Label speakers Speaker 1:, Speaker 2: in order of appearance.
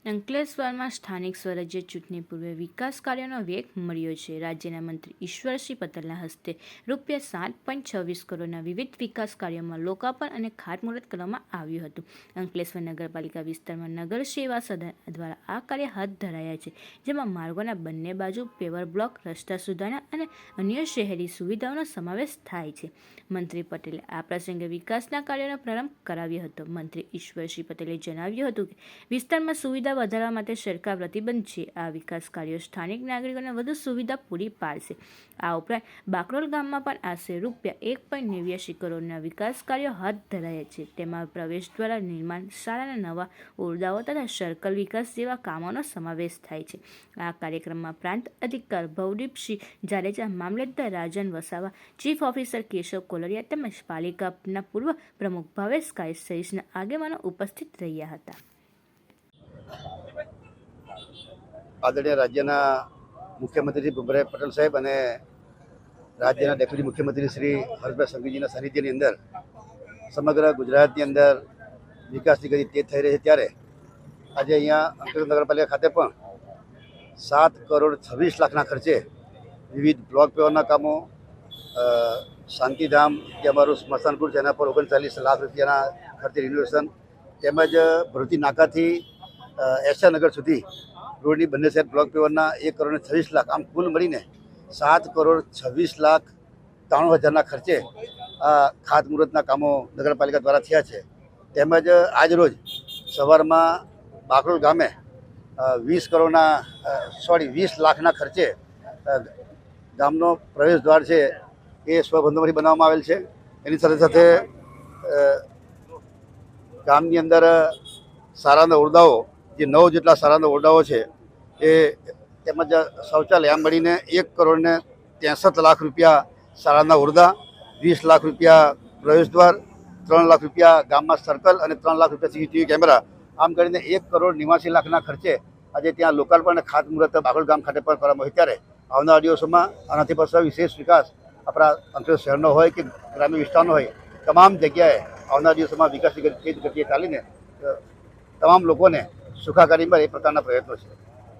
Speaker 1: અંકલેશ્વરમાં સ્થાનિક સ્વરાજ્ય ચૂંટણી પૂર્વે વિકાસ કાર્યોનો વેગ મળ્યો છે. રાજ્યના મંત્રી ઈશ્વરસિંહ પટેલના હસ્તે ₹7.26 કરોડના વિવિધ વિકાસ કાર્યોમાં લોકાર્પણ અને ખાતમુહૂર્ત કરવામાં આવ્યું હતું. અંકલેશ્વર નગરપાલિકા વિસ્તારમાં નગર સેવા સદન દ્વારા આ કાર્ય હાથ ધરાયા છે, જેમાં માર્ગોના બંને બાજુ પેવર બ્લોક, રસ્તા સુધારણા અને અન્ય શહેરી સુવિધાઓનો સમાવેશ થાય છે. મંત્રી પટેલે આ પ્રસંગે વિકાસના કાર્યોનો પ્રારંભ કરાવ્યો હતો. મંત્રી ઈશ્વરસિંહ પટેલે જણાવ્યું હતું કે વિસ્તારમાં સુવિધા વધારવા માટે સરકાર પ્રતિબદ્ધ છે. આ વિકાસ કાર્યો સ્થાનિક નાગરિકોને વધુ સુવિધા પૂરી પાડશે. આ ઉપરાંત બાકરોલ ગામમાં પણ આશરે ₹1.89 કરોડના વિકાસ કાર્યો હાથ ધરાયા છે. તેમાં પ્રવેશદ્વાર નિર્માણ, શાળાના નવા ઓરડાઓ તથા સર્કલ વિકાસ જેવા કામોનો સમાવેશ થાય છે. આ કાર્યક્રમમાં પ્રાંત અધિકારી ભવદીપસિંહ જાડેજા, મામલતદાર રાજન વસાવા, ચીફ ઓફિસર કેશવ કોલરિયા તેમજ પાલિકાના પૂર્વ પ્રમુખ ભાવેશ કાયસ્થ સહિતના આગેવાનો ઉપસ્થિત રહ્યા હતા.
Speaker 2: આદરણીય રાજ્યના મુખ્યમંત્રી શ્રી ભૂપેન્દ્ર પટેલ સાહેબ અને રાજ્યના ડેપ્યુટી મુખ્યમંત્રી શ્રી હર્ષભાઈ સંઘવીજીના સાનિધ્યની અંદર સમગ્ર ગુજરાતની અંદર વિકાસની ગતિ તેજ થઈ રહી છે. ત્યારે આજે અહીંયા અંકલેશ્વર નગરપાલિકા ખાતે પણ 7.26 કરોડના ખર્ચે વિવિધ બ્લોક પેવરના કામો, શાંતિધામ જે અમારું સ્મશાનગૃહ છે એના પર 39 લાખ રૂપિયાના ખર્ચે રિનોવેશન, તેમજ ભરૂચી નાકાથી એશિયાનગર સુધી રોડની બંને સાઈડ બ્લોક પેવરના 1.26 કરોડ, આમ કુલ મળીને 7.26,93,000ના ખર્ચે આ ખાતમુહૂર્તના કામો નગરપાલિકા દ્વારા થયા છે. તેમજ આજરોજ સવારમાં બાકરોલ ગામે 20 લાખના ખર્ચે ગામનો પ્રવેશ દ્વાર છે એ સ્વબંધોમાંથી બનાવવામાં આવેલ છે. એની સાથે સાથે ગામની અંદર શાળાના ઓરડાઓ, જે 9 જેટલા શાળાના ઓરડાઓ છે એ તેમજ શૌચાલય, આમ મળીને 1.63 કરોડ રૂપિયા શાળાના ઓરડા, 20 લાખ રૂપિયા પ્રવેશદ્વાર, 3 લાખ રૂપિયા ગામમાં સર્કલ અને 3 લાખ રૂપિયા સીસીટીવી કેમેરા, આમ કરીને 1.89 કરોડના ખર્ચે આજે ત્યાં લોકાર્પણ અને ખાતમુહૂર્ત બાકરોલ ગામ ખાતે પણ કરવામાં આવ્યું. ત્યારે આવનારા દિવસોમાં આનાથી પાછળ વિશેષ વિકાસ આપણા અંકલેશ્વર શહેરનો હોય કે ગ્રામ્ય વિસ્તારનો હોય, તમામ જગ્યાએ આવનારા દિવસોમાં વિકાસની ગતિએ ચાલીને તમામ લોકોને સુખાકારી મળે એ પ્રકારના પ્રયત્નો છે.